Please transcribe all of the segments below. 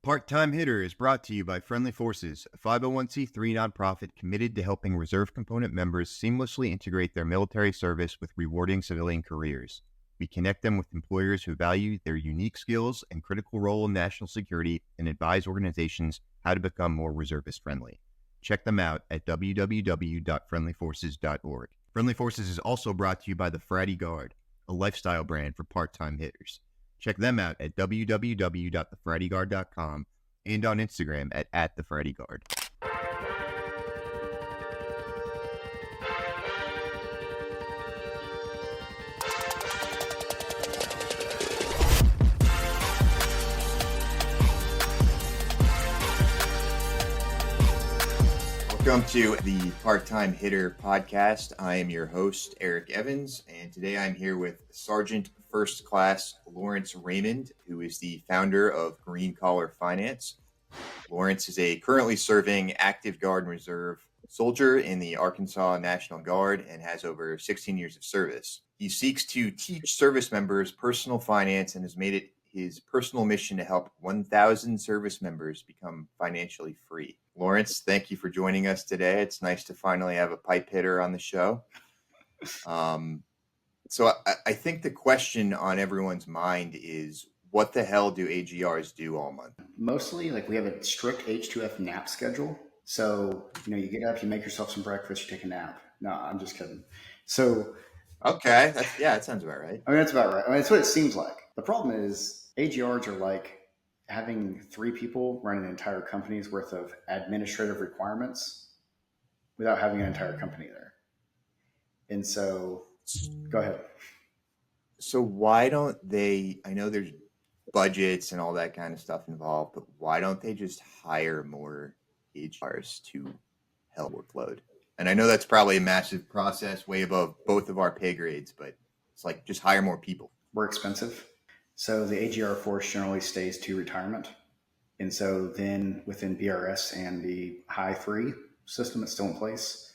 Part-Time Hitter is brought to you by Friendly Forces, a 501c3 nonprofit committed to helping reserve component members seamlessly integrate their military service with rewarding civilian careers. We connect them with employers who value their unique skills and critical role in national security and advise organizations how to become more reservist-friendly. Check them out at www.friendlyforces.org. Friendly Forces is also brought to you by the Fratty Guard, a lifestyle brand for part-time hitters. Check them out at www.thefrattyguard.com and on Instagram at @thefrattyguard. Welcome to the Part-Time Hitter podcast. I am your host, Eric Evans, and today I'm here with Sergeant First Class Lawrence Raymond, who is the founder of Green Collar Fiance. Lawrence is a currently serving active Guard and Reserve soldier in the Arkansas National Guard and has over 16 years of service. He seeks to teach service members personal finance and has made it his personal mission to help 1,000 service members become financially free. Lawrence, thank you for joining us today. It's nice to finally have a pipe hitter on the show. So I think the question on everyone's mind is, what the hell do AGRs do all month? Mostly, we have a strict H2F nap schedule. So, you get up, you make yourself some breakfast, you take a nap. No, I'm just kidding. So, okay. That sounds about right. That's about right. That's what it seems like. The problem is AGRs are like having 3 people run an entire company's worth of administrative requirements without having an entire company there. And so, go ahead. So why don't they, I know there's budgets and all that kind of stuff involved, but why don't they just hire more AGRs to help workload? And I know that's probably a massive process way above both of our pay grades, but it's like just hire more people. We're expensive. So the AGR force generally stays to retirement. And so then within BRS and the high 3 system that's still in place,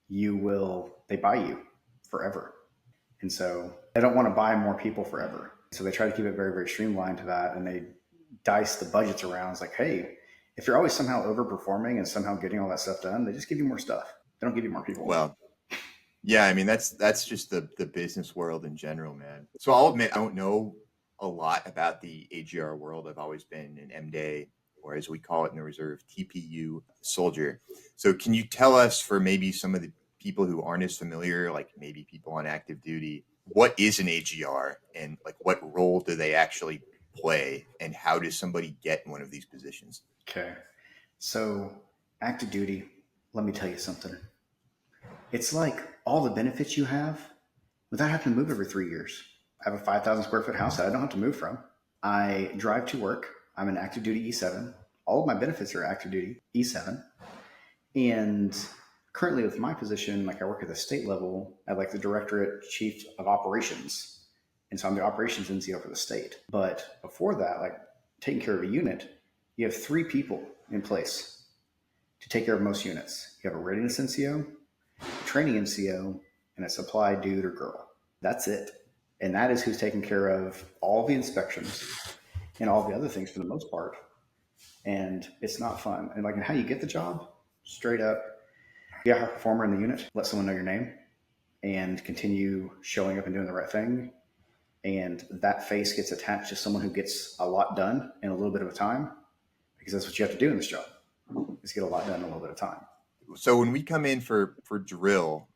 they buy you forever. And so they don't want to buy more people forever. So they try to keep it very, very streamlined to that. And they dice the budgets around. It's like, hey, if you're always somehow overperforming and somehow getting all that stuff done, they just give you more stuff. They don't give you more people. Well, yeah, I mean, that's just the business world in general, man. So I'll admit, I don't know a lot about the AGR world. I've always been an MDay, or as we call it in the reserve, TPU soldier. So can you tell us, for maybe some of the people who aren't as familiar, like maybe people on active duty, what is an AGR and what role do they actually play, and how does somebody get in one of these positions? Okay. So active duty, let me tell you something. It's like all the benefits you have without having to move every 3 years. I have a 5,000 square foot house that I don't have to move from. I drive to work. I'm an active duty E7. All of my benefits are active duty E7. And currently with my position, I work at the state level at the Directorate Chief of Operations. And so I'm the operations NCO for the state. But before that, taking care of a unit, you have 3 people in place to take care of most units. You have a readiness NCO, a training NCO, and a supply dude or girl. That's it. And that is who's taking care of all the inspections and all the other things for the most part. And it's not fun. And and how you get the job, straight up, be a high performer in the unit, let someone know your name, and continue showing up and doing the right thing. And that face gets attached to someone who gets a lot done in a little bit of a time, because that's what you have to do in this job, is get a lot done in a little bit of time. So when we come in for drill,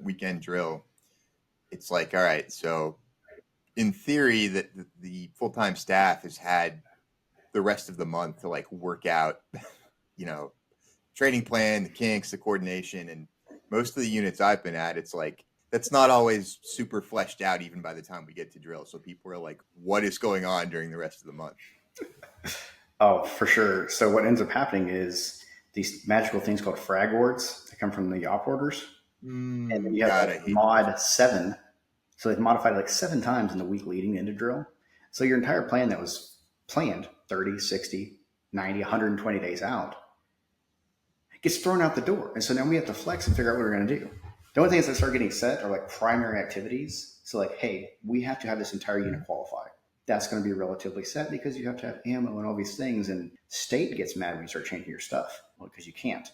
weekend drill, it's all right, so in theory that the full-time staff has had the rest of the month to work out, training plan, the kinks, the coordination. And most of the units I've been at, it's that's not always super fleshed out even by the time we get to drill. So people are what is going on during the rest of the month? Oh, for sure. So what ends up happening is these magical things called frag wards that come from the op orders. And then you have mod 7. So they've modified 7 times in the week leading into drill. So your entire plan that was planned 30, 60, 90, 120 days out gets thrown out the door. And so now we have to flex and figure out what we're going to do. The only things that start getting set are primary activities. So hey, we have to have this entire unit qualify. that's going to be relatively set because you have to have ammo and all these things. And state gets mad when you start changing your stuff because you can't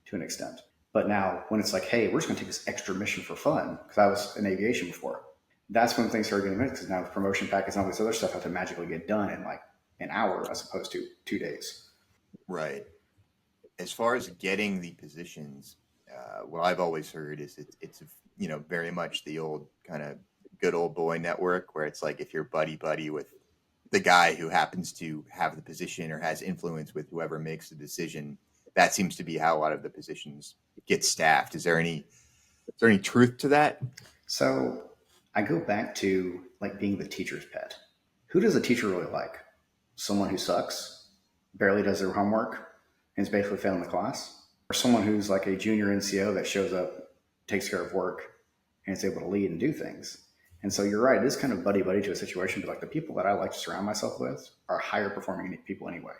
to an extent. But now when it's like, hey, we're just going to take this extra mission for fun, because I was in aviation before, that's when things started getting mixed, because now the promotion packets and all this other stuff have to magically get done in like an hour as opposed to 2 days. Right. As far as getting the positions, what I've always heard is it's very much the old kind of good old boy network, where it's like if you're buddy with the guy who happens to have the position or has influence with whoever makes the decision, that seems to be how a lot of the positions get staffed. Is there any truth to that? So I go back to like being the teacher's pet. Who does a teacher really like? Someone who sucks, barely does their homework, and is basically failing the class? Or someone who's like a junior NCO that shows up, takes care of work, and is able to lead and do things? And so you're right, it is kind of buddy to a situation, but like the people that I like to surround myself with are higher performing people anyway.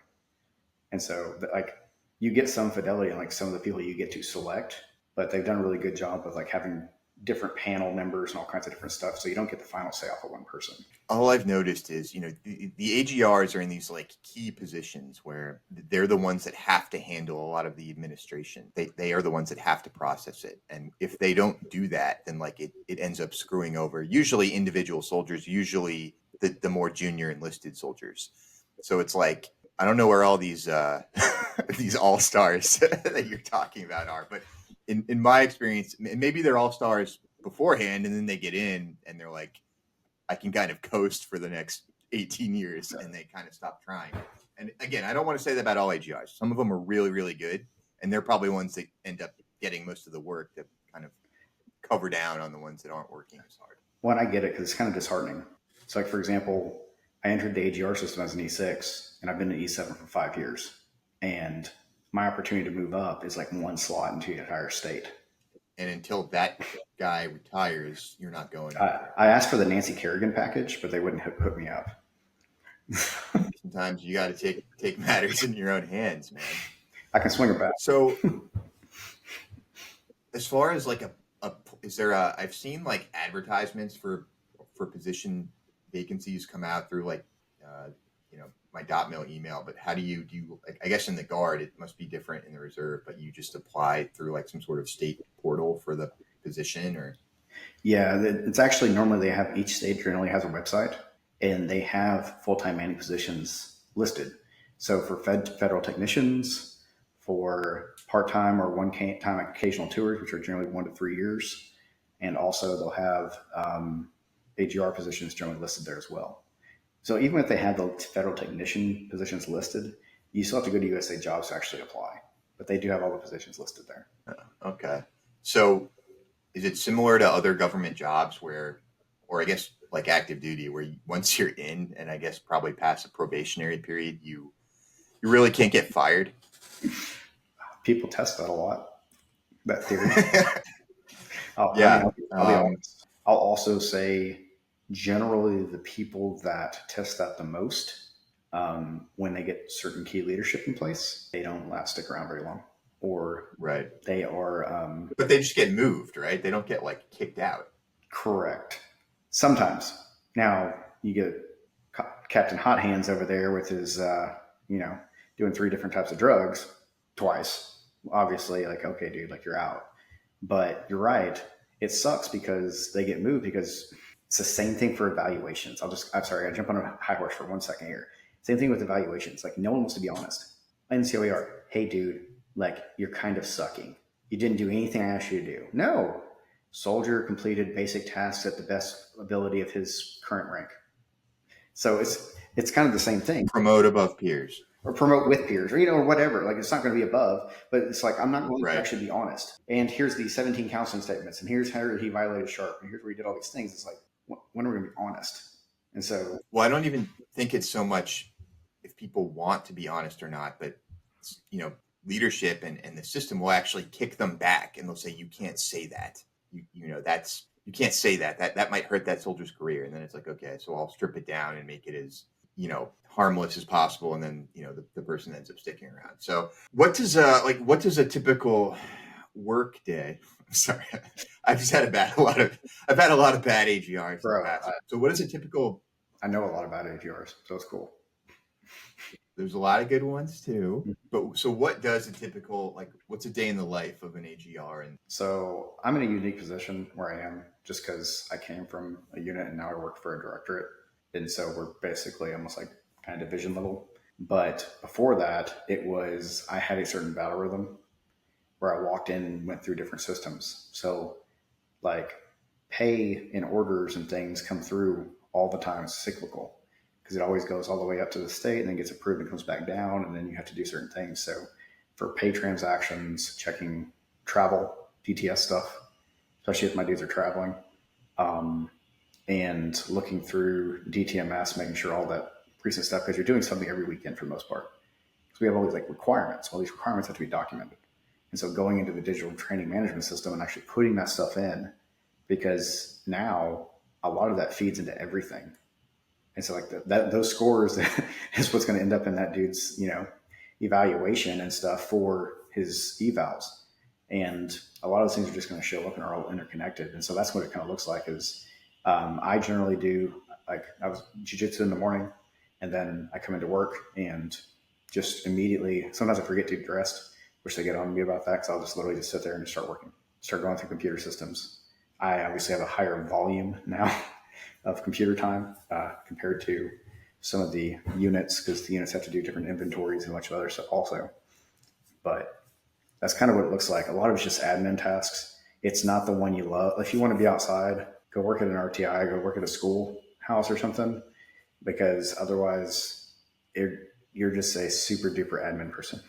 And so like you get some fidelity in like some of the people you get to select, but they've done a really good job of like having different panel members and all kinds of different stuff. So you don't get the final say off of one person. All I've noticed is, the AGRs are in these like key positions where they're the ones that have to handle a lot of the administration. They are the ones that have to process it. And if they don't do that, then like it ends up screwing over usually individual soldiers, usually the more junior enlisted soldiers. So it's like, I don't know where all these these all-stars that you're talking about are, but in my experience, maybe they're all-stars beforehand and then they get in and they're like, I can kind of coast for the next 18 years, and they kind of stop trying. And again, I don't want to say that about all AGIs. Some of them are really, really good, and they're probably ones that end up getting most of the work that kind of cover down on the ones that aren't working as hard. Well, I get it, because it's kind of disheartening. So like, for example, I entered the AGR system as an E6, and I've been an E7 for 5 years. And my opportunity to move up is like one slot into the entire state. And until that guy retires, you're not going. I asked for the Nancy Kerrigan package, but they wouldn't hook me up. Sometimes you got to take matters in your own hands, man. I can swing her back. So, as far as like is there I've seen like advertisements for position vacancies come out through like my .mil email, but how do you like, I guess in the Guard it must be different in the Reserve, but you just apply through like some sort of state portal for the position? Or yeah, it's actually normally they have, each state generally has a website and they have full-time manning positions listed. So for federal technicians, for part-time or one-time occasional tours, which are generally 1 to 3 years, and also they'll have AGR positions generally listed there as well. So even if they have the federal technician positions listed, you still have to go to USA Jobs to actually apply. But they do have all the positions listed there. Okay. So is it similar to other government jobs where, or I guess like active duty, where once you're in and I guess probably past a probationary period, you really can't get fired? People test that a lot, that theory. I'll be honest. I'll also say generally the people that test that the most, when they get certain key leadership in place, they don't stick around very long, or right, they are but they just get moved, right? They don't get like kicked out. Correct. Sometimes. Now you get Captain Hot Hands over there with his doing 3 different types of drugs twice, obviously, like, okay, dude, like, you're out. But you're right, it sucks because they get moved, because it's the same thing for evaluations. I'm sorry, I jump on a high horse for 1 second here. Same thing with evaluations. Like, no one wants to be honest. NCOER, hey, dude, like, you're kind of sucking. You didn't do anything I asked you to do. No. Soldier completed basic tasks at the best ability of his current rank. So it's kind of the same thing. Promote above peers. Or promote with peers, or, or whatever. Like, it's not going to be above, but it's like, I'm not going to actually be honest. And here's the 17 counseling statements, and here's how he violated Sharp, and here's where he did all these things. It's like, when are we going to be honest? And so, well, I don't even think it's so much if people want to be honest or not, but leadership and the system will actually kick them back, and they'll say, you can't say that. You can't say that might hurt that soldier's career. And then it's like, okay, so I'll strip it down and make it as harmless as possible, and then the person ends up sticking around. So what does a typical work day? I'm sorry, I've had a lot of bad AGRs. Bro, so what does a typical I know a lot about AGRs, so it's cool. There's a lot of good ones too. But so what does a typical, like, what's a day in the life of an AGR? And So I'm in a unique position where I am just because I came from a unit and now I work for a directorate. And so we're basically almost like kind of division level. But before that, I had a certain battle rhythm where I walked in and went through different systems. So like pay and orders and things come through all the time. It's cyclical because it always goes all the way up to the state and then gets approved and comes back down. And then you have to do certain things. So for pay transactions, checking travel, DTS stuff, especially if my dudes are traveling, um, and looking through DTMS, making sure all that recent stuff, because you're doing something every weekend for the most part. Because we have all these like requirements. All these requirements have to be documented. And so going into the digital training management system and actually putting that stuff in, because now a lot of that feeds into everything. And so like those scores is what's going to end up in that dude's, evaluation and stuff for his evals. And a lot of those things are just going to show up and are all interconnected. And so that's what it kind of looks like is I generally do, like I was jiu-jitsu in the morning and then I come into work and just immediately, sometimes I forget to get dressed, which they get on me about that because I'll just literally just sit there and just start working, start going through computer systems. I obviously have a higher volume now of computer time compared to some of the units because the units have to do different inventories and a bunch of other stuff also. But that's kind of what it looks like. A lot of it's just admin tasks. It's not the one you love. If you want to be outside, go work at an RTI, go work at a school house or something, because otherwise you're just a super duper admin person.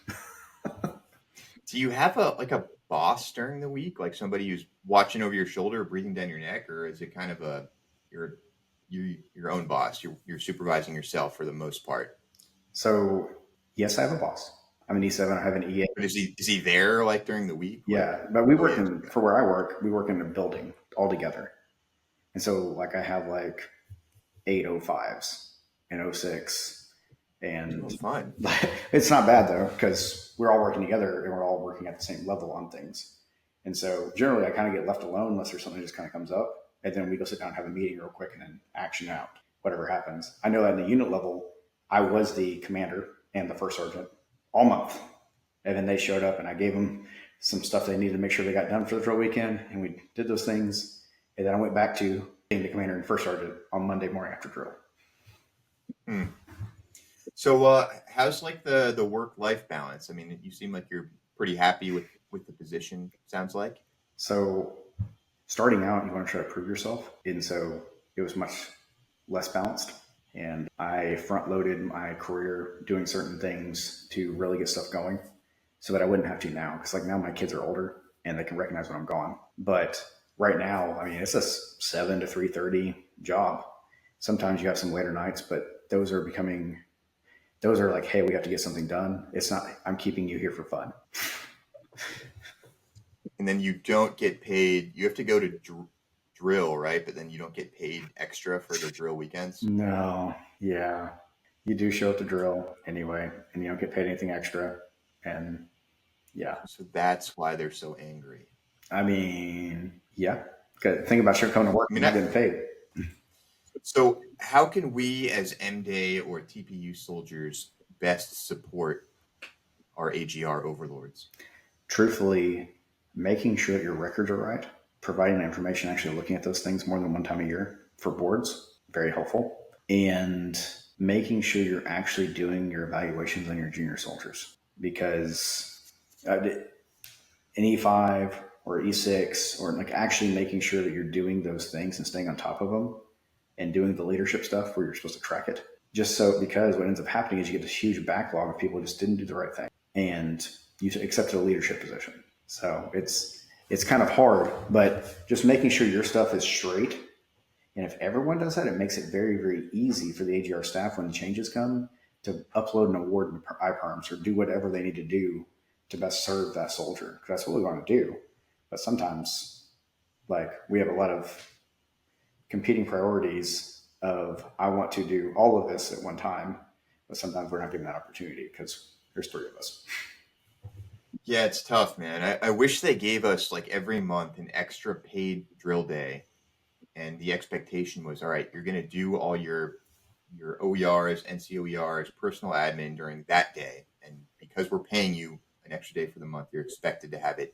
do you have a boss during the week, like somebody who's watching over your shoulder, breathing down your neck, or is it kind of you're your own boss? You're supervising yourself for the most part. So yes, I have a boss. I'm an E7. I have an EA. But is he there like during the week? Yeah, but we work for where I work. We work in a building all together, and so like I have like 805s and 06, and fun. It's not bad though because we're all working together and we're all working at the same level on things. And so generally, I kind of get left alone unless there's something that just kind of comes up, and then we go sit down and have a meeting real quick and then action out whatever happens. I know that in the unit level, I was the commander and the first sergeant all month. And then they showed up and I gave them some stuff they needed to make sure they got done for the drill weekend. And we did those things. And then I went back to being the commander and first sergeant on Monday morning after drill. So how's like the work-life balance? I mean, you seem like you're pretty happy with the position, sounds like. So starting out, you want to try to prove yourself. And so it was much less balanced. And I front loaded my career doing certain things to really get stuff going so that I wouldn't have to now. Because like now my kids are older and they can recognize when I'm gone. But right now, I mean, it's a 7 to 3:30 job. Sometimes you have some later nights, but those are like, hey, we have to get something done. It's not, I'm keeping you here for fun. And then you don't get paid. You have to go to drill, right? But then you don't get paid extra for the drill weekends. No. Yeah. You do show up to drill anyway, and you don't get paid anything extra. And yeah. So that's why they're so angry. I mean, yeah. Think about sure coming to work and not getting paid. So how can we as M-Day or TPU soldiers best support our AGR overlords? Truthfully, making sure that your records are right, providing information, actually looking at those things more than one time a year for boards, very helpful. And making sure you're actually doing your evaluations on your junior soldiers, because an E5 or E6 or like actually making sure that you're doing those things and staying on top of them and doing the leadership stuff where you're supposed to track it. Just so, because what ends up happening is you get this huge backlog of people who just didn't do the right thing and you accepted a leadership position. So it's kind of hard, but just making sure your stuff is straight. And if everyone does that, it makes it very, very easy for the AGR staff when the changes come to upload an award in iPerms or do whatever they need to do to best serve that soldier. Because that's what we want to do. But sometimes, like, we have a lot of competing priorities of I want to do all of this at one time, but sometimes we're not given that opportunity because there's 3 of us. Yeah, it's tough, man. I wish they gave us like every month an extra paid drill day. And the expectation was, all right, you're going to do all your your OERs, NCOERs, personal admin during that day. And because we're paying you an extra day for the month, you're expected to have it,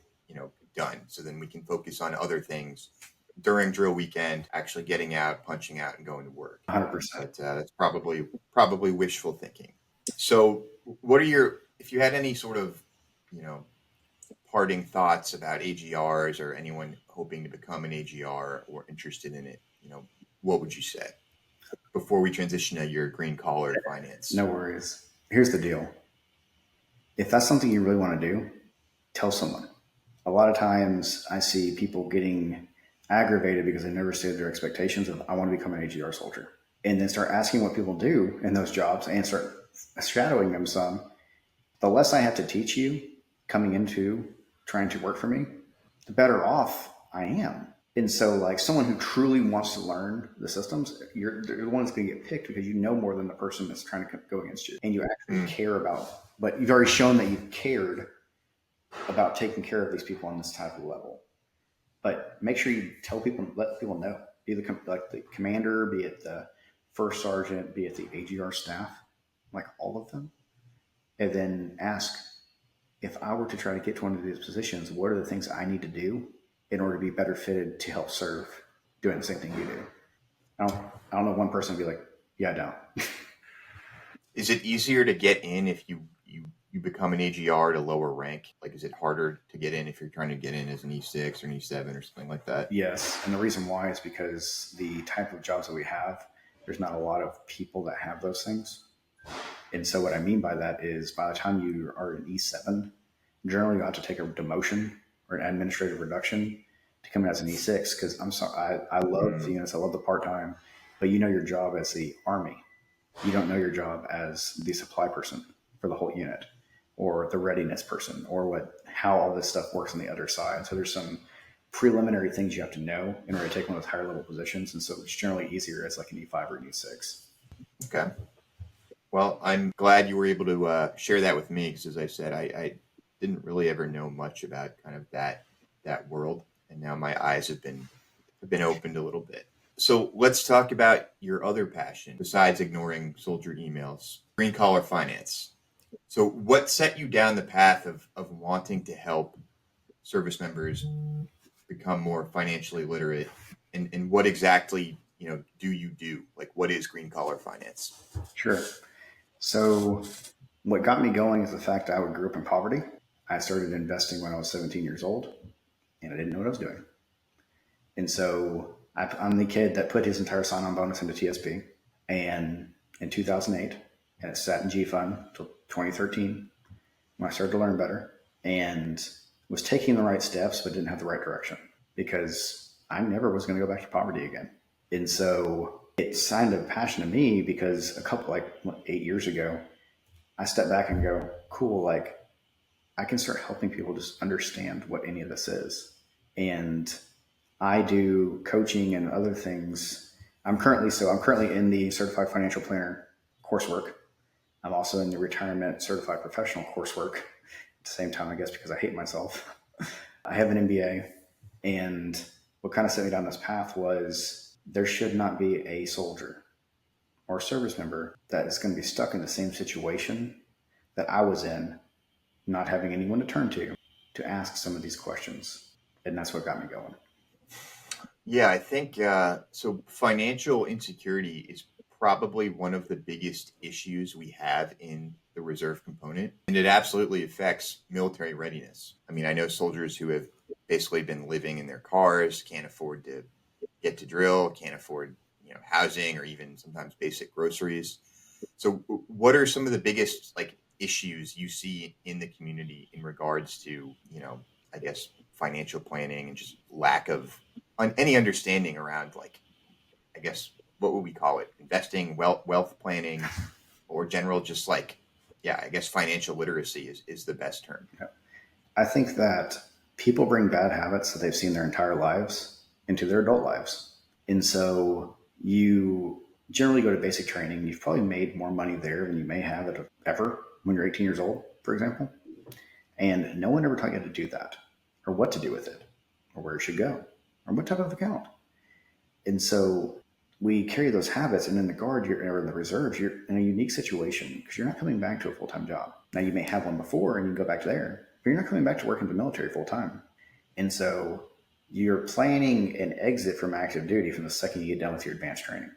done. So then we can focus on other things during drill weekend, actually getting out, punching out, and going to work. 100%. But that's probably wishful thinking. So, what are if you had any sort of, you know, parting thoughts about AGRs or anyone hoping to become an AGR or interested in it, what would you say before we transition to your green collar finance? No worries. Here's the deal. If that's something you really want to do, tell someone. A lot of times I see people getting aggravated because they never stated their expectations of, I want to become an AGR soldier. And then start asking what people do in those jobs and start shadowing them some. The less I have to teach you coming into trying to work for me, the better off I am. And so, like, someone who truly wants to learn the systems, you're the one that's going to get picked because you know more than the person that's trying to go against you. And you actually care about, but you've already shown that you've cared about taking care of these people on this type of level. But make sure you tell people, let people know, be the commander, be it the first sergeant, be it the AGR staff, like all of them. And then ask, if I were to try to get to one of these positions, what are the things I need to do in order to be better fitted to help serve doing the same thing you do? I don't know one person would be like, yeah, I don't. Is it easier to get in if you become an AGR at a lower rank? Like, is it harder to get in if you're trying to get in as an E6 or an E7 or something like that? Yes. And the reason why is because the type of jobs that we have, there's not a lot of people that have those things. And so what I mean by that is by the time you are an E7, generally you have to take a demotion or an administrative reduction to come in as an E6. Because I'm sorry, I love the units, I love the part-time, but you know your job as the Army. You don't know your job as the supply person for the whole unit, or the readiness person, or how all this stuff works on the other side. So there's some preliminary things you have to know in order to take one of those higher level positions. And so it's generally easier as like an E5 or an E6. Okay. Well, I'm glad you were able to share that with me because, as I said, I didn't really ever know much about kind of that world, and now my eyes have been opened a little bit. So let's talk about your other passion besides ignoring soldier emails, green collar finance. So what set you down the path of wanting to help service members become more financially literate, and what exactly do you do? Like, what is green collar finance? Sure. So what got me going is the fact that I grew up in poverty. I started investing when I was 17 years old, and I didn't know what I was doing. And so I'm the kid that put his entire sign-on bonus into TSP, and in 2008, and it sat in G Fund until 2013 when I started to learn better, and was taking the right steps but didn't have the right direction because I never was going to go back to poverty again. And so it signed a passion to me because 8 years ago, I stepped back and go, cool, like I can start helping people just understand what any of this is. And I do coaching and other things. I'm currently in the Certified Financial Planner coursework. I'm also in the Retirement Certified Professional coursework at the same time, I guess, because I hate myself. I have an MBA, and what kind of set me down this path was there should not be a soldier or a service member that is going to be stuck in the same situation that I was in, not having anyone to turn to ask some of these questions. And that's what got me going. Yeah, I think so. Financial insecurity is probably one of the biggest issues we have in the reserve component, and it absolutely affects military readiness. I mean, I know soldiers who have basically been living in their cars, can't afford to get to drill, can't afford housing or even sometimes basic groceries. So, what are some of the biggest issues you see in the community in regards to I guess financial planning and just lack of any understanding around I guess what would we call it, investing, wealth planning, or general just I guess financial literacy is the best term. Yeah. I think that people bring bad habits that they've seen their entire lives into their adult lives. And so you generally go to basic training. You've probably made more money there than you may have ever when you're 18 years old, for example. And no one ever taught you how to do that, or what to do with it, or where it should go, or what type of account. And so we carry those habits, and in the guard or in the reserves, you're in a unique situation because you're not coming back to a full-time job. Now you may have one before and you can go back to there, but you're not coming back to work in the military full-time. And so you're planning an exit from active duty from the second you get done with your advanced training,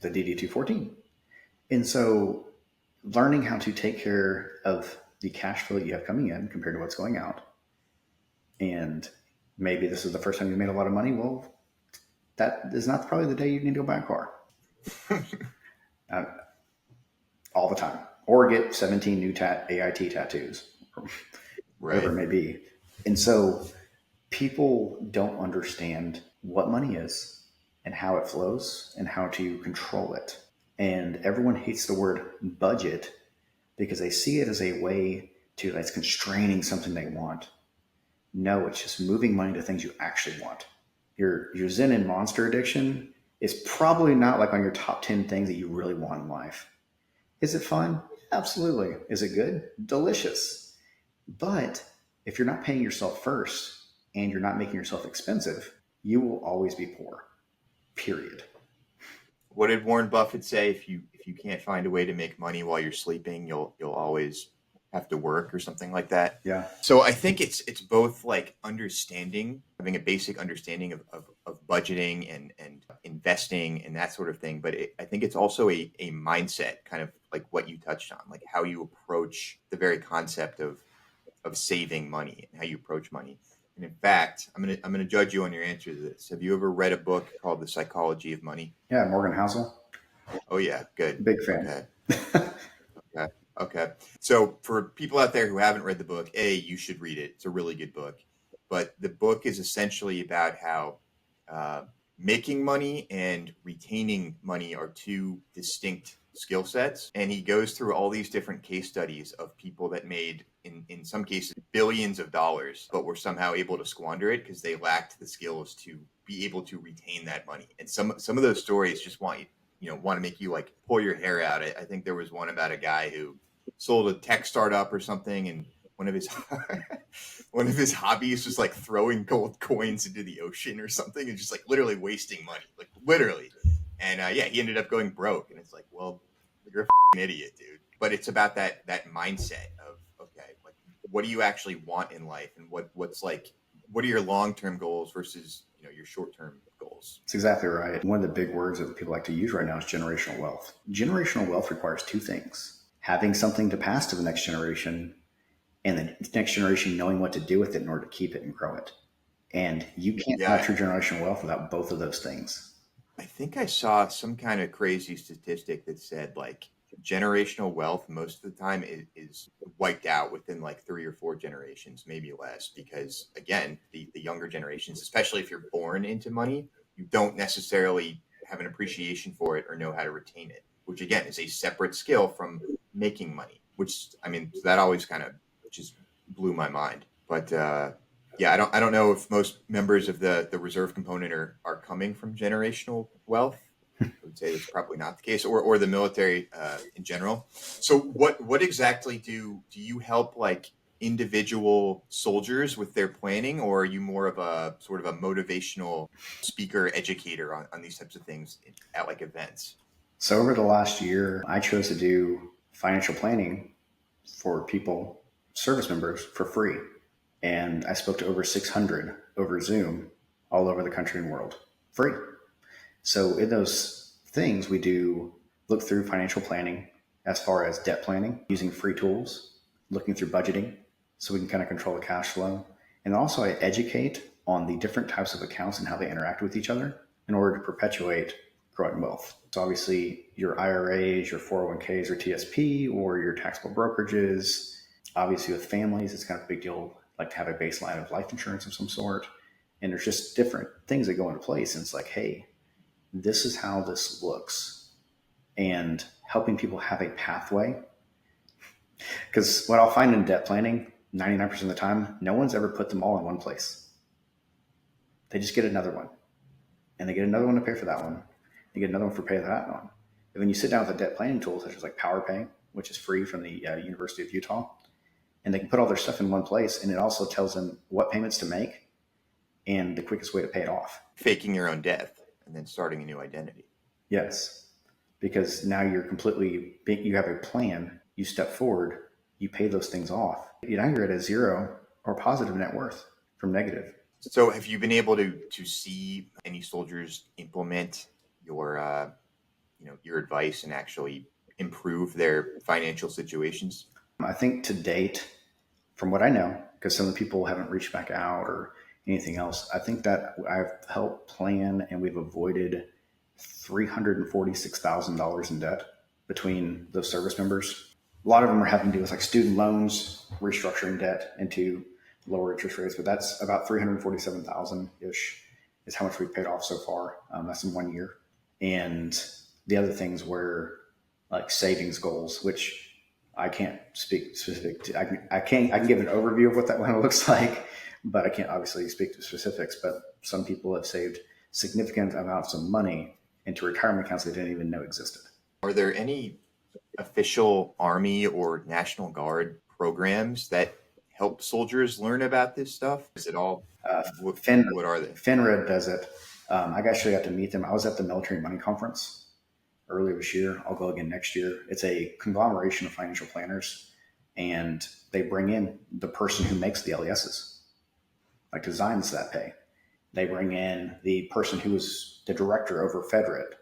the DD-214. And so learning how to take care of the cash flow that you have coming in compared to what's going out, and maybe this is the first time you made a lot of money, well, that is not probably the day you need to go buy a car. All the time. Or get 17 new AIT tattoos, whatever it may be. And so people don't understand what money is and how it flows and how to control it. And everyone hates the word budget because they see it as a way to, that's constraining something they want. No, it's just moving money to things you actually want. Your Zen and Monster addiction is probably not like on your top 10 things that you really want in life. Is it fun? Absolutely. Is it good? Delicious. But if you're not paying yourself first and you're not making yourself expensive, you will always be poor. Period. What did Warren Buffett say? If you can't find a way to make money while you're sleeping, you'll always have to work, or something like that. Yeah. So I think it's both like understanding, having a basic understanding of budgeting and investing and that sort of thing. But I think it's also a mindset, kind of like what you touched on, like how you approach the very concept of saving money and how you approach money. And in fact, I'm gonna judge you on your answer to this. Have you ever read a book called The Psychology of Money? Yeah, Morgan Housel. Oh yeah, good. Big fan. Okay. Okay. So for people out there who haven't read the book, you should read it. It's a really good book. But the book is essentially about how making money and retaining money are two distinct skill sets. And he goes through all these different case studies of people that made, in some cases, billions of dollars, but were somehow able to squander it because they lacked the skills to be able to retain that money. And some of those stories just want to make you like pull your hair out. I think there was one about a guy who sold a tech startup or something, and one of his hobbies was like throwing gold coins into the ocean or something, and just like literally wasting money, like literally. And he ended up going broke. And it's like, well, you're a f***ing idiot, dude. But it's about that mindset of, okay, like what do you actually want in life, and what are your long-term goals versus your short-term goals. That's exactly right. One of the big words that people like to use right now is generational wealth. Generational wealth requires two things: having something to pass to the next generation, and the next generation knowing what to do with it in order to keep it and grow it. And you can't have true generational wealth without both of those things. I think I saw some kind of crazy statistic that said like generational wealth most of the time is wiped out within like 3 or 4 generations, maybe less, because again, the younger generations, especially if you're born into money, you don't necessarily have an appreciation for it or know how to retain it, which again is a separate skill from making money, which that always kind of just blew my mind. But I don't know if most members of the reserve component are coming from generational wealth. I would say that's probably not the case, or the military in general. So what exactly do you help like individual soldiers with their planning, or are you more of a sort of a motivational speaker, educator on these types of things at like events? So over the last year, I chose to do financial planning for people, service members, for free. And I spoke to over 600 over Zoom all over the country and world, free. So in those things, we do look through financial planning as far as debt planning, using free tools, looking through budgeting so we can kind of control the cash flow. And also I educate on the different types of accounts and how they interact with each other in order to perpetuate growing wealth. So obviously your IRAs, your 401ks or TSP, or your taxable brokerages. Obviously with families, it's kind of a big deal, like to have a baseline of life insurance of some sort. And there's just different things that go into place. And it's like, hey, this is how this looks, and helping people have a pathway. Because what I'll find in debt planning, 99% of the time, no one's ever put them all in one place. They just get another one, and they get another one to pay for that one. They get another one for pay for that one. And when you sit down with a debt planning tool, such as like PowerPay, which is free from the University of Utah, and they can put all their stuff in one place, and it also tells them what payments to make and the quickest way to pay it off. Faking your own death and then starting a new identity. Yes, because now you have a plan, you step forward, you pay those things off. Now you're at a zero or positive net worth from negative. So have you been able to see any soldiers implement your your advice and actually improve their financial situations? I think to date, from what I know, because some of the people haven't reached back out or anything else, I think that I've helped plan and we've avoided $346,000 in debt between those service members. A lot of them are having to do with like student loans, restructuring debt into lower interest rates, but that's about 347,000 ish is how much we've paid off so far. That's in 1 year. And the other things were like savings goals, which I can't speak specific to. I can give an overview of what that one looks like, but I can't obviously speak to specifics. But some people have saved significant amounts of money into retirement accounts they didn't even know existed. Are there any official Army or National Guard programs that help soldiers learn about this stuff? Is it all, what are they? FINRA does it. I actually got to meet them. I was at the Military Money Conference earlier this year. I'll go again next year. It's a conglomeration of financial planners, and they bring in the person who makes the LESs, like designs that pay. They bring in the person who was the director over FedRed,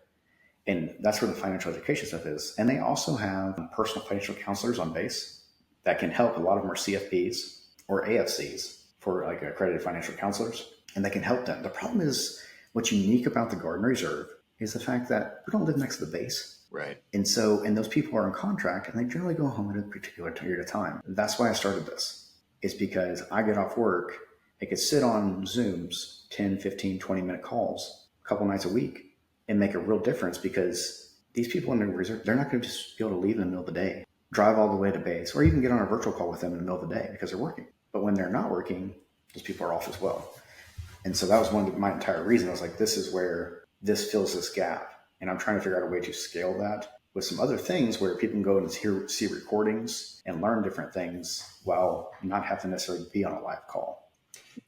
and that's where the financial education stuff is. And they also have personal financial counselors on base that can help. A lot of them are CFPs or AFCs for like accredited financial counselors, and they can help them. The problem is what's unique about the Guard and Reserve is the fact that we don't live next to the base. Right. And those people are on contract and they generally go home at a particular period of time. That's why I started this. It's because I get off work, I could sit on Zooms, 10, 15, 20-minute calls a couple nights a week and make a real difference, because these people in the reserve, they're not going to just be able to leave in the middle of the day, drive all the way to base, or even get on a virtual call with them in the middle of the day because they're working. But when they're not working, those people are off as well. And so that was my entire reason. I was like, this is where this fills this gap. And I'm trying to figure out a way to scale that with some other things where people can go and see recordings and learn different things while not have to necessarily be on a live call.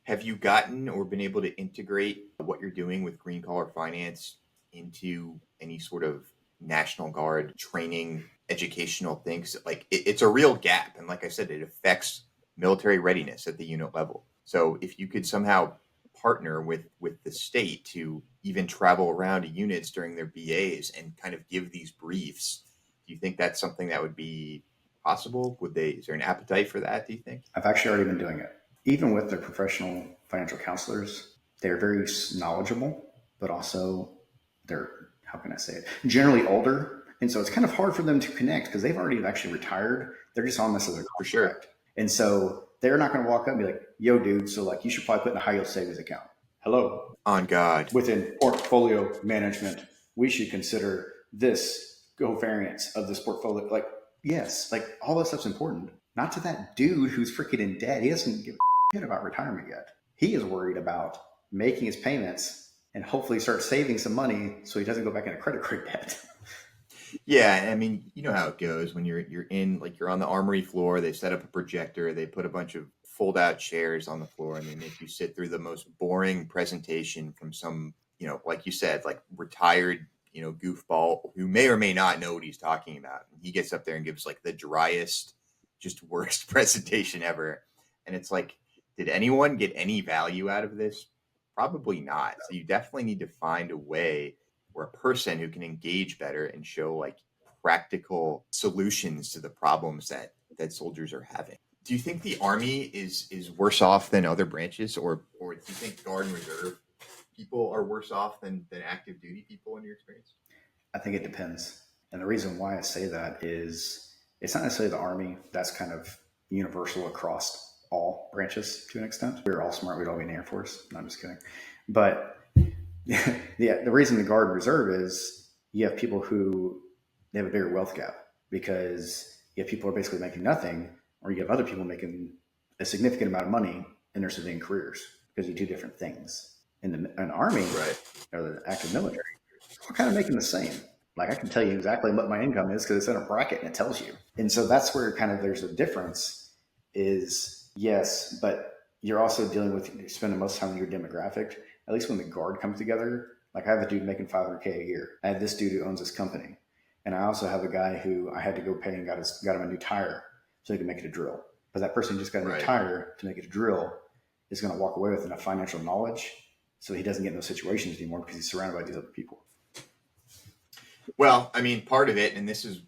Have you gotten or been able to integrate what you're doing with Green Collar Finance into any sort of National Guard training, educational things? Like it's a real gap. And like I said, it affects military readiness at the unit level. So if you could somehow partner with the state to even travel around to units during their BAs and kind of give these briefs, do you think that's something that would be possible? Is there an appetite for that, do you think? I've actually already been doing it. Even with their professional financial counselors, they're very knowledgeable, but also they're, how can I say it, generally older. And so it's kind of hard for them to connect because they've already actually retired. They're just on this as a contract. For sure. And so they're not going to walk up and be like, yo, dude, so like you should probably put in a high yield savings account. Hello. On God. Within portfolio management, we should consider this covariance of this portfolio. Like, yes, like all that stuff's important. Not to that dude who's freaking in debt. He doesn't give a shit about retirement yet. He is worried about making his payments and hopefully start saving some money so he doesn't go back into credit card debt. Yeah, I mean, you know how it goes when you're on the armory floor. They set up a projector, they put a bunch of fold out chairs on the floor, and they make you sit through the most boring presentation from some, like you said, like retired, goofball who may or may not know what he's talking about. And he gets up there and gives like the driest, just worst presentation ever. And it's like, did anyone get any value out of this? Probably not. So you definitely need to find a way where a person who can engage better and show like practical solutions to the problems that soldiers are having. Do you think the Army is worse off than other branches, or do you think Guard and Reserve people are worse off than active duty people in your experience? I think it depends. And the reason why I say that is it's not necessarily the Army. That's kind of universal across all branches to an extent. We're all smart. We'd all be in the Air Force. No, I'm just kidding. But yeah, the reason the Guard and Reserve is you have people who they have a bigger wealth gap because you have people who are basically making nothing, or you have other people making a significant amount of money in their civilian careers because you do different things. In an Army, right, or the active military, we're kind of making the same. Like I can tell you exactly what my income is because it's in a bracket and it tells you. And so that's where kind of there's a difference is yes, but you're also dealing with, you're spending most of the time with your demographic. At least when the Guard comes together, Like I have a dude making $500K a year. I have this dude who owns this company. And I also have a guy who I had to go pay and got him a new tire so he could make it a drill. But that person who just got a new tire to make it a drill is going to walk away with enough financial knowledge so he doesn't get in those situations anymore because he's surrounded by these other people. Well, I mean, part of it, and this is,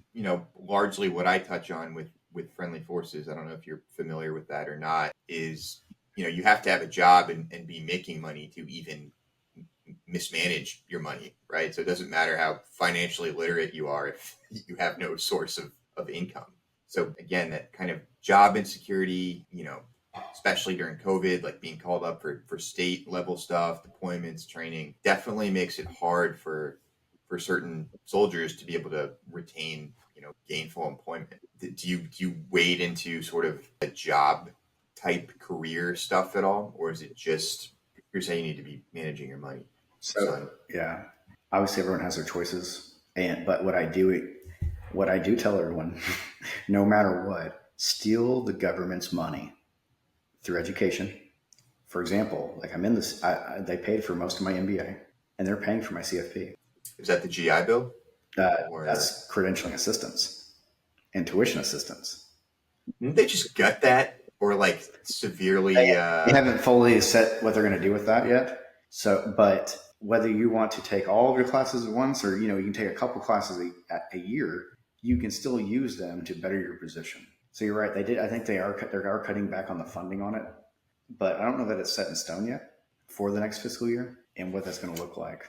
largely what I touch on with Friendly Forces, I don't know if you're familiar with that or not, is, you have to have a job and be making money to even mismanage your money, right? So it doesn't matter how financially literate you are if you have no source of income. So again, that kind of job insecurity, especially during COVID, like being called up for state level stuff, deployments, training, definitely makes it hard for certain soldiers to be able to retain, gainful employment. Do you wade into sort of a job type career stuff at all? Or is it just, you're saying you need to be managing your money? So yeah, obviously everyone has their choices. But what I do tell everyone, no matter what, steal the government's money through education. For example, like I'm in this, they paid for most of my MBA and they're paying for my CFP. Is that the GI Bill? That's credentialing assistance and tuition assistance. Didn't they just gut that or like severely? They haven't fully set what they're going to do with that yet. So, but whether you want to take all of your classes at once or, you can take a couple classes a year, you can still use them to better your position. So you're right. I think they are cutting back on the funding on it, but I don't know that it's set in stone yet for the next fiscal year and what that's going to look like.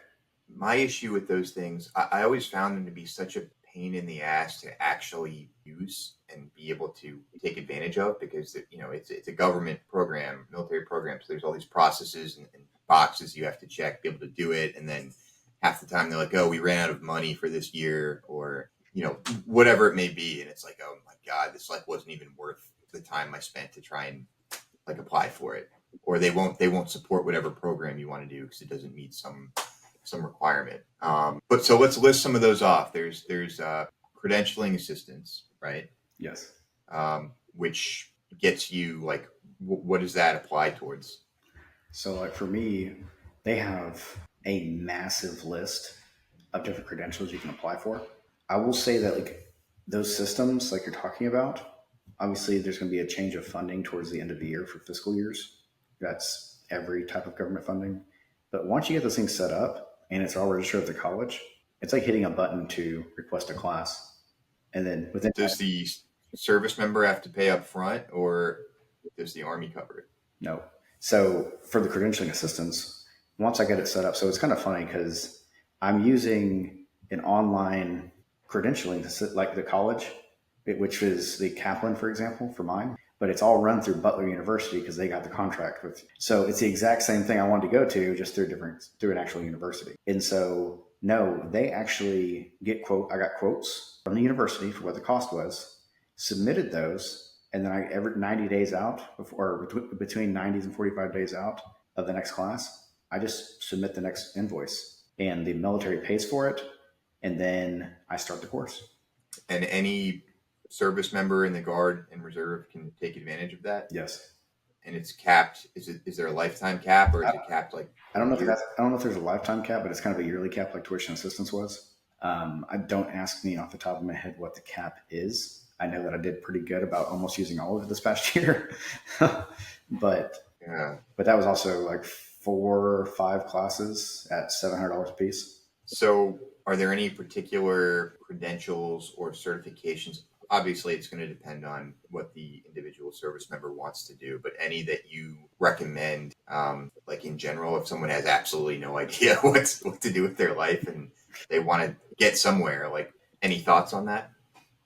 My issue with those things, I always found them to be such a pain in the ass to actually use and be able to take advantage of because, it's a government program, military program. So there's all these processes and boxes you have to check, be able to do it. And then half the time they're like, oh, we ran out of money for this year or, whatever it may be. And it's like, oh my God, this wasn't even worth the time I spent to try and apply for it. Or they won't support whatever program you want to do because it doesn't meet some requirement. But so let's list some of those off. There's credentialing assistance, right? Yes. Which gets you what does that apply towards? So for me, they have a massive list of different credentials you can apply for. I will say that those systems you're talking about, obviously there's going to be a change of funding towards the end of the year for fiscal years. That's every type of government funding. But once you get those things set up and it's all registered at the college, it's like hitting a button to request a class. And then does the service member have to pay up front or does the Army cover it? No. So for the credentialing assistance, once I get it set up, so it's kind of funny because I'm using an online credentialing like the college, which is the Kaplan, for example, for mine, but it's all run through Butler University because they got the contract with. So it's the exact same thing I wanted to go to, just through an actual university. And so no, they actually I got quotes from the university for what the cost was, submitted those, and then every 90 days out, or between 90s and 45 days out of the next class, I just submit the next invoice, and the military pays for it, and then I start the course. And any service member in the Guard and Reserve can take advantage of that? Yes. And it's capped. Is there a lifetime cap or is it capped I don't know if there's a lifetime cap, but it's kind of a yearly cap like tuition assistance was. Don't ask me off the top of my head what the cap is. I know that I did pretty good about almost using all of it this past year, but that was also 4 or 5 classes at $700 a piece. So are there any particular credentials or certifications? Obviously, it's going to depend on what the individual service member wants to do, but any that you recommend, in general, if someone has absolutely no idea what to do with their life and they want to get somewhere, any thoughts on that?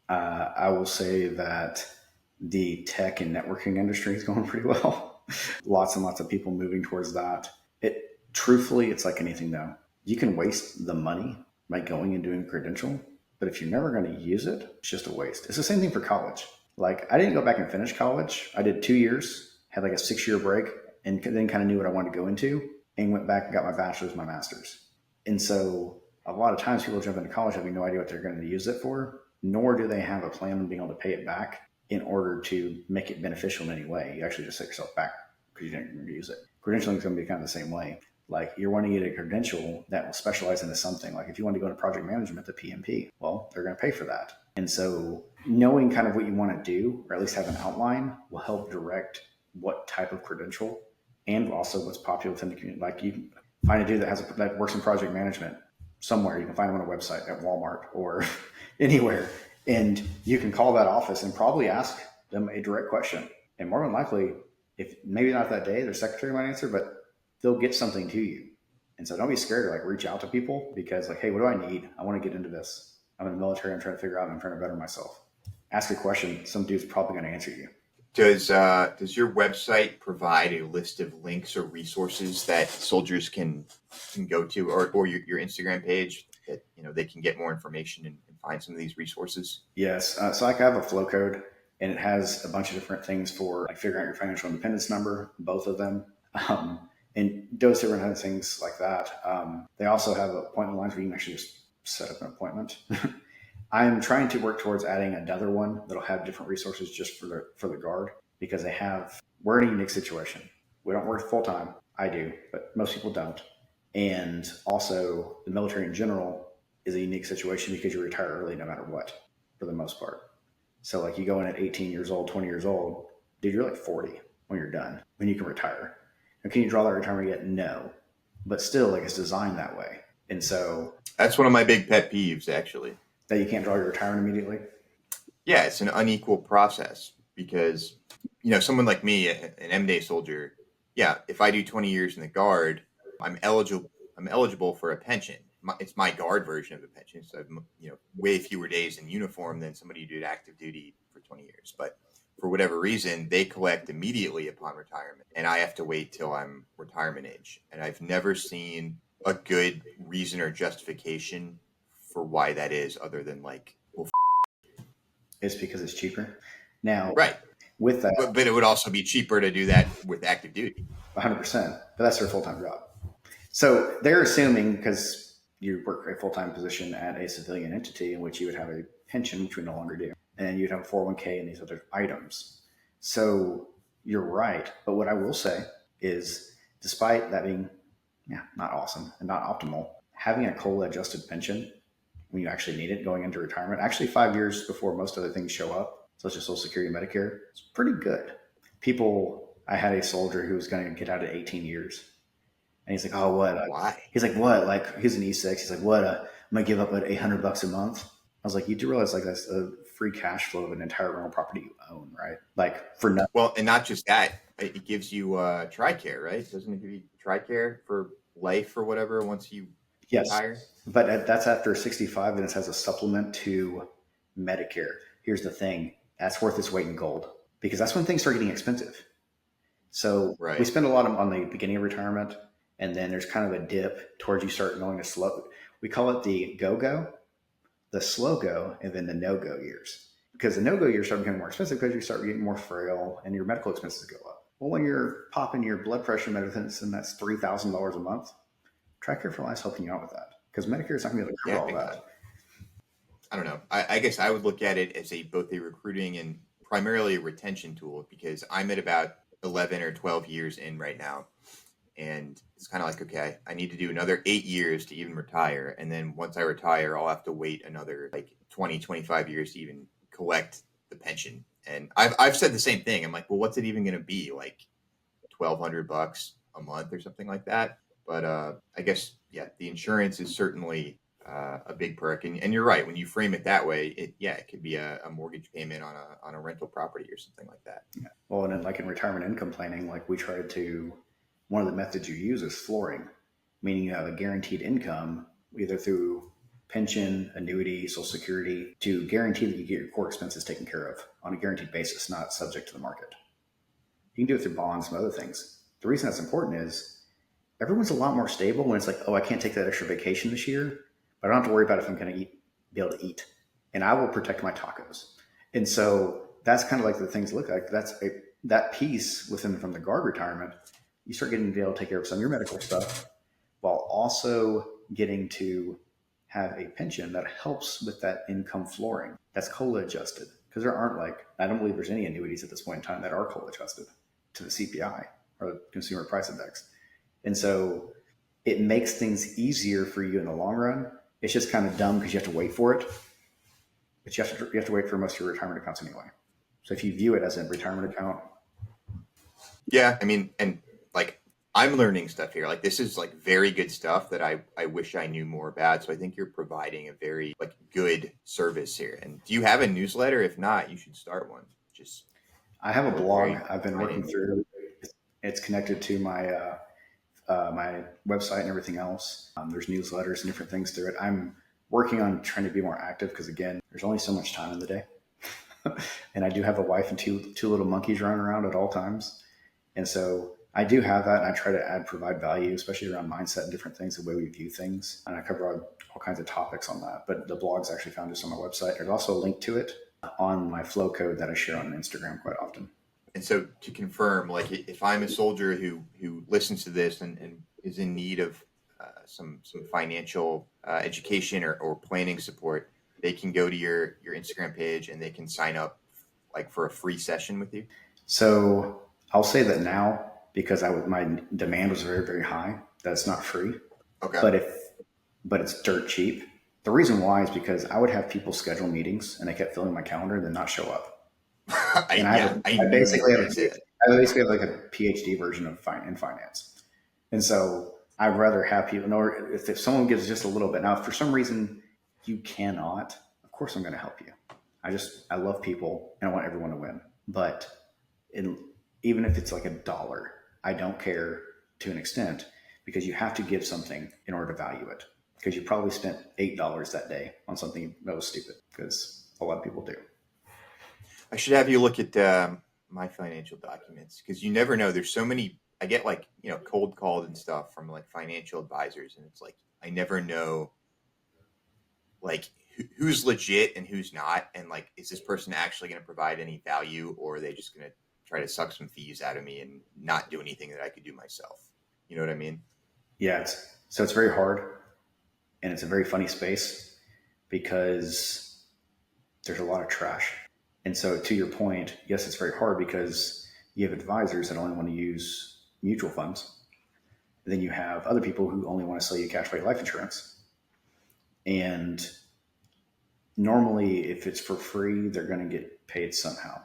I will say that the tech and networking industry is going pretty well. Lots and lots of people moving towards that. Truthfully, it's like anything though. You can waste the money by going and doing a credential, but if you're never going to use it, it's just a waste. It's the same thing for college. I didn't go back and finish college. I did 2 years, had a 6-year break, and then kind of knew what I wanted to go into, and went back and got my bachelor's, my master's. And so a lot of times people jump into college having no idea what they're going to use it for, nor do they have a plan on being able to pay it back in order to make it beneficial in any way. You actually just set yourself back because you didn't use it. Credentialing is going to be kind of the same way. Like you're wanting to get a credential that will specialize into something. Like if you want to go into project management, the PMP, well, they're going to pay for that. And so knowing kind of what you want to do, or at least have an outline, will help direct what type of credential and also what's popular within the community. Like you can find a dude that works in project management somewhere. You can find them on a website at Walmart or anywhere. And you can call that office and probably ask them a direct question. And more than likely, if maybe not that day, their secretary might answer, but they'll get something to you. And so don't be scared to like reach out to people because like, hey, what do I need? I want to get into this. I'm in the military. I'm trying to figure out. I'm trying to better myself. Ask a question. Some dude's probably going to answer you. Does your website provide a list of links or resources that soldiers can go to, or your Instagram page that they can get more information and find some of these resources? Yes. So I have a flow code, and it has a bunch of different things for like figuring out your financial independence number, both of them, and those different other things like that. They also have appointment lines where you can actually just set up an appointment. I'm trying to work towards adding another one that'll have different resources just for the Guard, because we're in a unique situation. We don't work full time. I do, but most people don't. And also the military in general is a unique situation because you retire early no matter what, for the most part. So like you go in at 18 years old, 20 years old, dude, you're like 40 when you're done, when you can retire. And can you draw that retirement yet? No, but still like it's designed that way. And so that's one of my big pet peeves, actually. That you can't draw your retirement immediately? Yeah, it's an unequal process because, someone like me, an M-Day soldier, yeah, if I do 20 years in the Guard, I'm eligible for a pension. It's my Guard version of a pension. So I've, way fewer days in uniform than somebody who did active duty for 20 years. But for whatever reason, they collect immediately upon retirement, and I have to wait till I'm retirement age. And I've never seen a good reason or justification for why that is, other than like, well, it's because it's cheaper. Now, right. With that, but it would also be cheaper to do that with active duty. 100%, but that's their full-time job. So they're assuming, because you work a full-time position at a civilian entity in which you would have a pension, which we no longer do, and you'd have a 401k and these other items. So you're right. But what I will say is, despite that being not awesome and not optimal, having a COLA adjusted pension when you actually need it going into retirement, actually 5 years before most other things show up, such as Social Security and Medicare, it's pretty good. I had a soldier who was going to get out at 18 years. And he's like, oh, what? Why? He's like, what? Like, he's an E6. He's like, what? I'm going to give up $800 a month. I was like, you do realize like that's a free cash flow of an entire rental property you own, right? Like for nothing. Well, and not just that, it gives you TRICARE, right? Doesn't it give you TRICARE for life or whatever once you retire? But that's after 65, and it has a supplement to Medicare. Here's the thing. That's worth its weight in gold, because that's when things start getting expensive. So we spend a lot on the beginning of retirement, and then there's kind of a dip towards you start going to slow. We call it the go-go, the slow-go, and then the no-go years. Because the no-go years start becoming more expensive because you start getting more frail and your medical expenses go up. Well, when you're popping your blood pressure medicine, that's $3,000 a month. TRICARE for Life's helping you out with that, because Medicare is not going to be able to cover all that. I don't know. I guess I would look at it as both a recruiting and primarily a retention tool, because I'm at about 11 or 12 years in right now. And it's kind of like, okay, I need to do another 8 years to even retire. And then once I retire, I'll have to wait another like 20, 25 years to even collect the pension. And I've said the same thing. I'm like, well, what's it even going to be? Like $1,200 a month or something like that. But I guess, the insurance is certainly a big perk. And you're right. When you frame it that way, it could be a mortgage payment on a rental property or something like that. Yeah. Well, and then like in retirement income planning, like one of the methods you use is flooring, meaning you have a guaranteed income either through pension, annuity, Social Security, to guarantee that you get your core expenses taken care of on a guaranteed basis, not subject to the market. You can do it through bonds and other things. The reason that's important is everyone's a lot more stable when it's like, oh, I can't take that extra vacation this year, but I don't have to worry about if I'm going to be able to eat, and I will protect my tacos. And so that's kind of like the things look like. That piece from the Guard retirement, you start getting to be able to take care of some of your medical stuff while also getting to have a pension that helps with that income flooring. That's COLA adjusted, because I don't believe there's any annuities at this point in time that are COLA adjusted to the CPI or the Consumer Price Index. And so it makes things easier for you in the long run. It's just kind of dumb because you have to wait for it. But you have to wait for most of your retirement accounts anyway. So if you view it as a retirement account, Yeah, I mean, and like I'm learning stuff here. Like this is like very good stuff that I wish I knew more about. So I think you're providing a very like good service here. And do you have a newsletter? If not, you should start one. Just I have a look blog great. I've been working through. It's connected to my website and everything else. There's newsletters and different things through it. I'm working on trying to be more active because, again, there's only so much time in the day. And I do have a wife and two little monkeys running around at all times. And so I do have that, and I try to provide value, especially around mindset and different things, the way we view things. And I cover all kinds of topics on that. But the blog's actually found just on my website. There's also a link to it on my flow code that I share on Instagram quite often. And so to confirm, like if I'm a soldier who listens to this and is in need of some financial education or planning support, they can go to your Instagram page and they can sign up like for a free session with you. So I'll say that now because my demand was very, very high. That's not free. Okay. But it's dirt cheap. The reason why is because I would have people schedule meetings and they kept filling my calendar and then not show up. I basically have like a PhD version of in finance. And so I'd rather have people, or if someone gives just a little bit. Now, if for some reason you cannot, of course I'm going to help you. I love people and I want everyone to win. But even if it's like $1, I don't care to an extent because you have to give something in order to value it. Because you probably spent $8 that day on something that was stupid, because a lot of people do. I should have you look at my financial documents because you never know. There's so many. I get like cold called and stuff from like financial advisors, and it's like I never know like who's legit and who's not, and like is this person actually going to provide any value, or are they just going to try to suck some fees out of me and not do anything that I could do myself? You know what I mean? Yeah. It's very hard, and it's a very funny space because there's a lot of trash. And so to your point, yes, it's very hard because you have advisors that only want to use mutual funds. And then you have other people who only want to sell you cash value life insurance. And normally, if it's for free, they're going to get paid somehow.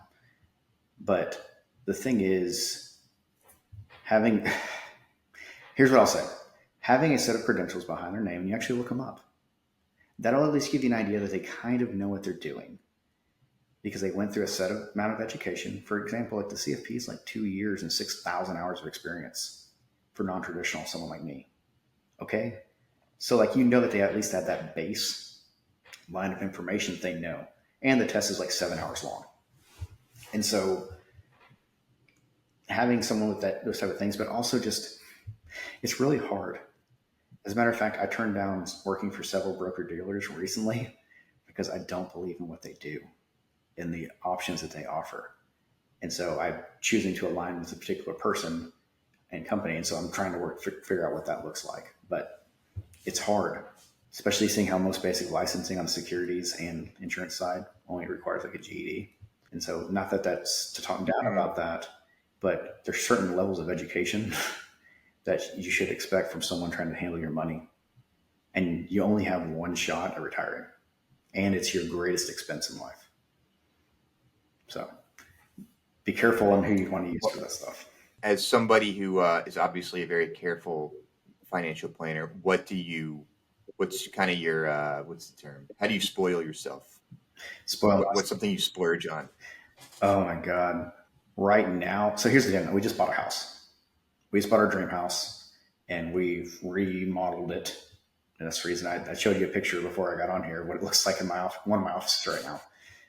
But the thing is, here's what I'll say. Having a set of credentials behind their name, and you actually look them up, that'll at least give you an idea that they kind of know what they're doing, because they went through a set amount of education. For example, like the CFP is like 2 years and 6,000 hours of experience for non-traditional, someone like me. Okay. So like, that they at least had that base line of information that they know. And the test is like 7 hours long. And so having someone with those type of things, but also just, it's really hard. As a matter of fact, I turned down working for several broker dealers recently because I don't believe in what they do and the options that they offer. And so I'm choosing to align with a particular person and company. And so I'm trying to figure out what that looks like. But it's hard, especially seeing how most basic licensing on securities and insurance side only requires like a GED. And so not that that's to talk down about that, but there's certain levels of education that you should expect from someone trying to handle your money. And you only have one shot at retiring, and it's your greatest expense in life. So be careful on who you want to use for that stuff. As somebody who is obviously a very careful financial planner, what's kind of your, what's the term? How do you spoil yourself? What's something you splurge on? Oh my God. Right now. So here's the thing. We just bought a house. We just bought our dream house and we've remodeled it. And that's the reason I showed you a picture before I got on here, what it looks like in one of my offices right now.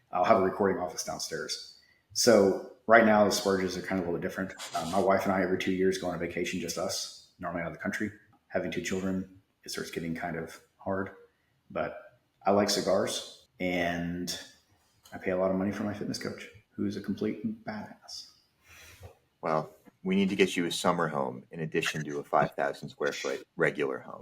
I'll have a recording office downstairs. So right now the splurges are kind of a little different. My wife and I, every 2 years, go on a vacation, just us, normally out of the country. Having 2 children, it starts getting kind of hard. But I like cigars, and I pay a lot of money for my fitness coach, who's a complete badass. Well, we need to get you a summer home in addition to a 5,000 square foot regular home.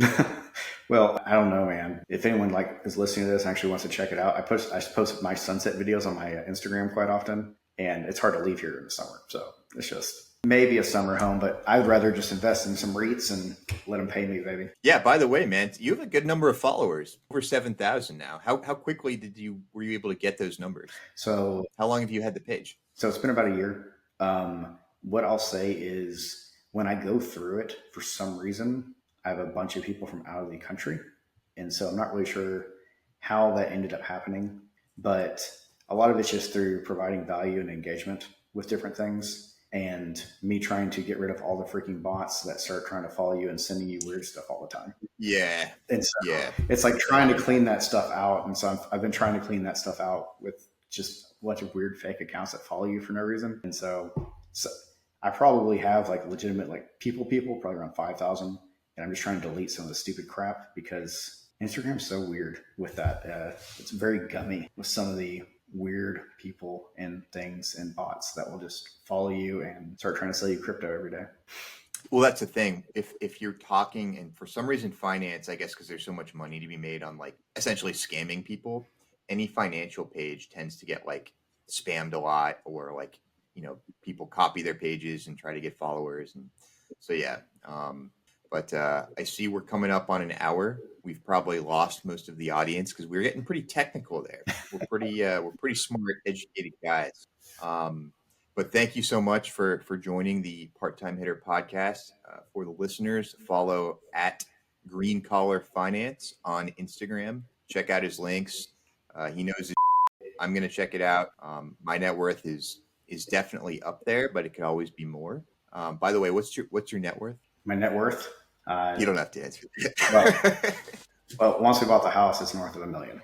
Well, I don't know, man. If anyone is listening to this and actually wants to check it out, I post my sunset videos on my Instagram quite often, and it's hard to leave here in the summer. So it's just Maybe a summer home, but I'd rather just invest in some REITs and let them pay me, baby. Yeah. By the way, man, you have a good number of followers, over 7,000 now. How quickly were you able to get those numbers? So, How long have you had the page? so it's been about a year. What I'll say is when I go through it, for some reason, I have a bunch of people from out of the country. And so I'm not really sure how that ended up happening, but a lot of it's just through providing value and engagement with different things and me trying to get rid of all the freaking bots that start trying to follow you and sending you weird stuff all the time. Yeah. And so Yeah. it's like trying to clean that stuff out. And so I've been trying to clean that stuff out with just a bunch of weird fake accounts that follow you for no reason. And so I probably have like legitimate, like people, probably around 5,000. And I'm just trying to delete some of the stupid crap because Instagram's so weird with that. It's very gummy with some of the weird people and things and bots that will just follow you and start trying to sell you crypto every day. Well, that's the thing. If you're talking, and for some reason finance, I guess because there's so much money to be made on like essentially scamming people, any financial page tends to get like spammed a lot, or like, people copy their pages and try to get followers. And so, yeah. But I see we're coming up on an hour. We've probably lost most of the audience because we're getting pretty technical there. We're pretty smart, educated guys. But thank you so much for joining the Part-Time Hitter podcast. For the listeners, follow at Green Collar Finance on Instagram. Check out his links. He knows his I'm going to check it out. My net worth is definitely up there, but it could always be more. By the way, what's your net worth? My net worth? You don't have to answer. Well, once we bought the house, it's north of $1 million.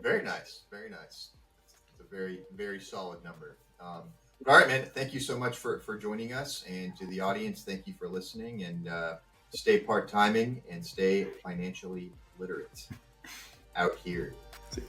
Very nice. Very nice. It's a very, very solid number. All right, man. Thank you so much for joining us. And to the audience, thank you for listening. And stay part-timing and stay financially literate out here. See.